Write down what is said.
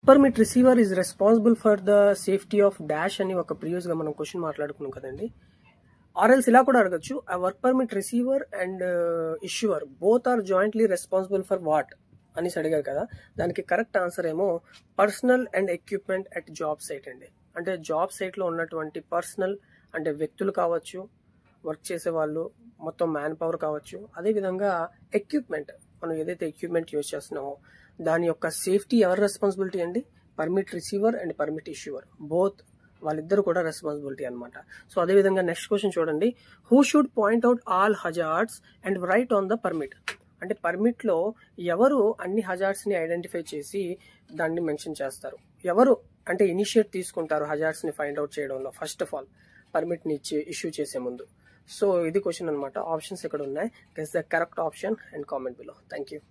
Permit receiver is responsible for the safety of dash అని ఒక previous గా మనం క్వశ్చన్ మాట్లాడుకున్నాం కదండి. ఆర్ఎల్స్ ఇలా కూడా అడగచ్చు, ఆ work permit receiver and issuer both are jointly responsible for what అనేసి అడిగారు కదా. దానికి కరెక్ట్ ఆన్సర్ ఏమో personal and equipment at job site అండి. అంటే జాబ్ సైట్ లో ఉన్నటువంటి పర్సనల్ అంటే వ్యక్తులు కావచ్చు, వర్క్ చేసే వాళ్ళు, మొత్తం మ్యాన్ పవర్ కావచ్చు, అదేవిధంగా ఎక్విప్మెంట్ మనం ఏదైతే ఎక్విప్మెంట్ యూజ్ చేస్తున్నామో దాని యొక్క సేఫ్టీ ఎవరి రెస్పాన్సిబిలిటీ అండి? Permit receiver and permit issuer both వాళ్ళిద్దరు కూడా రెస్పాన్సిబిలిటీ అనమాట. సో అదేవిధంగా నెక్స్ట్ క్వశ్చన్ చూడండి, who should point out all hazards and write on the permit. అంటే పర్మిట్ లో ఎవరు అన్ని హజార్డ్స్ ని ఐడెంటిఫై చేసి దాన్ని మెన్షన్ చేస్తారు, ఎవరు అంటే ఇనిషియేట్ తీసుకుంటారు హజార్డ్స్ ని ఫైండ్ అవుట్ చేయడంలో ఫస్ట్ ఆఫ్ ఆల్ పర్మిట్ ని ఇష్యూ చేసే ముందు. సో ఇది క్వశ్చన్ అనమాట. ఆప్షన్స్ ఇక్కడ ఉన్నాయి. Guess the correct option and comment below. Thank you.